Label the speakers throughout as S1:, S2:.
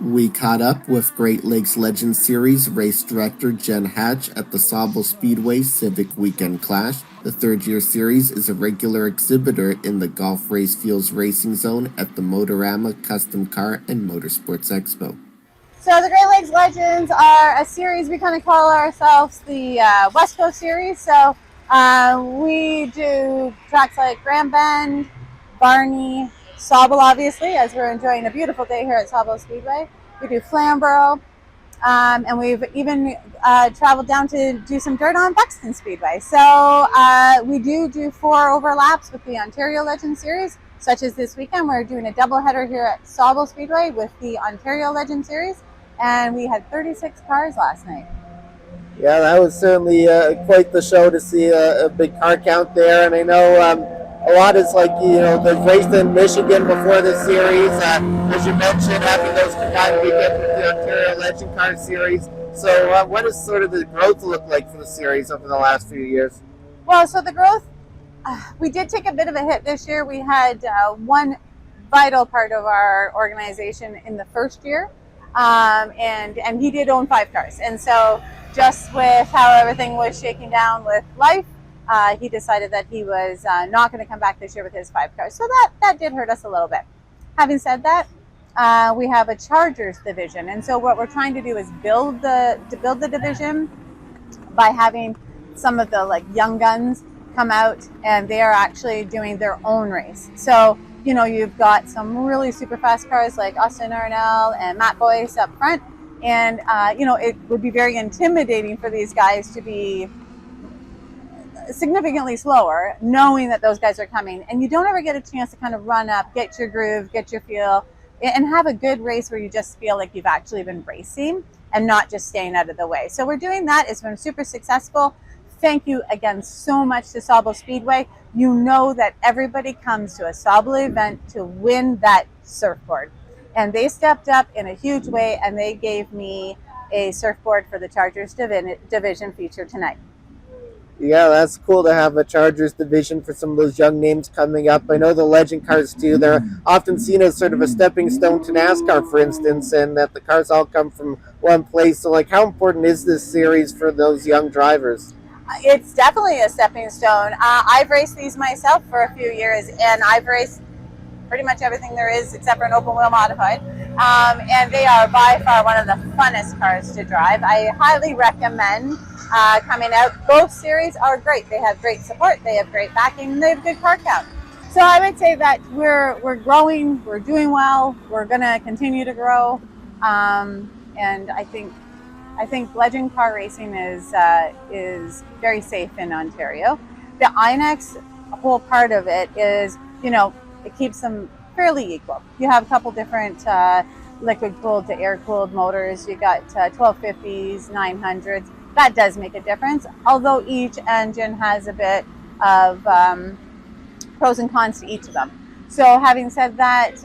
S1: We caught up with Great Lakes Legends Series race director Jen Hatch at the Sauble Speedway Civic Weekend Clash. The third-year series is a regular exhibitor in the Golf Race Fields Racing Zone at the Motorama Custom Car and Motorsports Expo.
S2: So the Great Lakes Legends are a series, we kind of call ourselves the West Coast series. So we do tracks like Grand Bend, Barney, Sauble, obviously, as we're enjoying a beautiful day here at Sauble Speedway. We do Flamborough, and we've even traveled down to do some dirt on Buxton Speedway. So we do 4 overlaps with the Ontario Legends Series, such as this weekend. We're doing a doubleheader here at Sauble Speedway with the Ontario Legends Series, and we had 36 cars last night.
S3: Yeah, that was certainly quite the show to see a big car count there. And I know a lot is like, the race in Michigan before the series. As you mentioned, having those combined weekends with the Ontario Legend Car Series. So what does sort of the growth look like for the series over the last few years?
S2: Well, so the growth, we did take a bit of a hit this year. We had one vital part of our organization in the first year, and he did own 5 cars. And so just with how everything was shaking down with life, he decided that he was not going to come back this year with his 5 cars. So that did hurt us a little bit. Having said that, we have a Chargers division, and so what we're trying to do is build the division by having some of the young guns come out, and they are actually doing their own race. So you've got some really super fast cars like Austin Arnell and Matt Boyce up front, and it would be very intimidating for these guys to be significantly slower, knowing that those guys are coming, and you don't ever get a chance to kind of run up, get your groove, get your feel, and have a good race where you just feel like you've actually been racing and not just staying out of the way. So we're doing that. It's been super successful. Thank you again so much to Sauble Speedway. You know that everybody comes to a Sauble event to win that surfboard, and they stepped up in a huge way, and they gave me a surfboard for the Chargers division feature tonight.
S3: Yeah, that's cool to have a Chargers division for some of those young names coming up. I know the legend cars too. They're often seen as sort of a stepping stone to NASCAR, for instance, and that the cars all come from one place. So, how important is this series for those young drivers?
S2: It's definitely a stepping stone. I've raced these myself for a few years, and I've raced pretty much everything there is except for an open wheel modified. And they are by far one of the funnest cars to drive. I highly recommend coming out. Both series are great. They have great support, they have great backing, and they have good car count. So I would say that we're growing, we're doing well, we're going to continue to grow, and I think legend car racing is very safe in Ontario. The INEX whole part of it is, it keeps them fairly equal. You have a couple different liquid cooled to air cooled motors. You got 1250s, 900s. That does make a difference, although each engine has a bit of pros and cons to each of them. So having said that,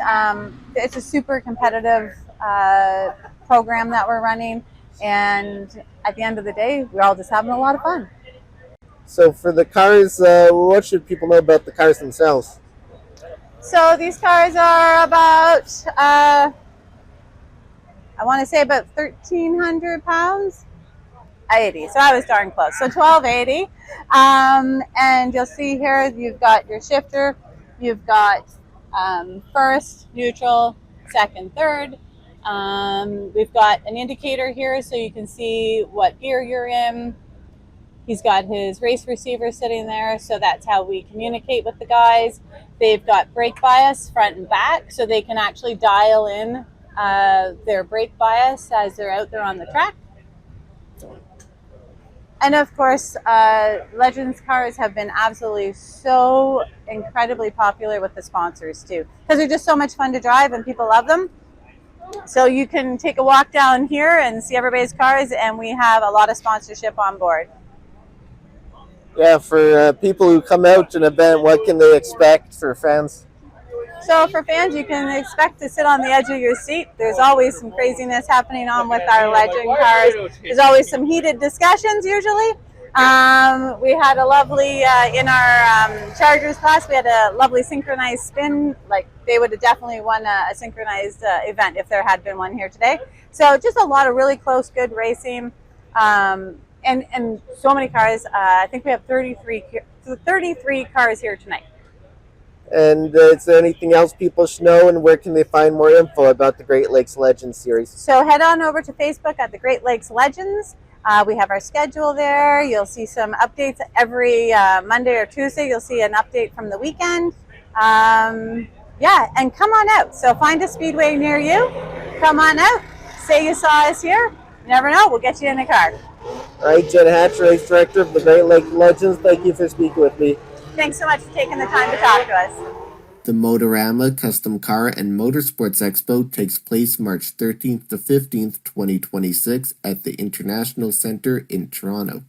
S2: it's a super competitive program that we're running, and at the end of the day, we're all just having a lot of fun.
S3: So for the cars, what should people know about the cars themselves?
S2: So these cars are about, I want to say about 1,300 pounds. 80, so I was darn close. So 1280, and you'll see here you've got your shifter, you've got first, neutral, second, third. We've got an indicator here so you can see what gear you're in. He's got his race receiver sitting there, so that's how we communicate with the guys. They've got brake bias front and back, so they can actually dial in their brake bias as they're out there on the track. And of course, Legends cars have been absolutely so incredibly popular with the sponsors too, because they're just so much fun to drive and people love them. So you can take a walk down here and see everybody's cars, and we have a lot of sponsorship on board.
S3: Yeah, for people who come out to an event, what can they expect for fans?
S2: So for fans, you can expect to sit on the edge of your seat. There's always some craziness happening on with our legend cars. There's always some heated discussions usually. We had a lovely, in our Chargers class, we had a lovely synchronized spin. Like, they would have definitely won a synchronized event if there had been one here today. So just a lot of really close, good racing. And so many cars. I think we have 33 cars here tonight.
S3: And is there anything else people should know, and where can they find more info about the Great Lakes Legends series?
S2: So head on over to Facebook at the Great Lakes Legends. We have our schedule there. You'll see some updates every Monday or Tuesday. You'll see an update from the weekend. Yeah, and come on out. So find a speedway near you. Come on out. Say you saw us here. You never know. We'll get you in a car.
S3: All right, Jen Hatch, race director of the Great Lakes Legends. Thank you for speaking with me.
S2: Thanks so much for taking the time to talk to us.
S1: The Motorama Custom Car and Motorsports Expo takes place March 13th to 15th, 2026 at the International Center in Toronto.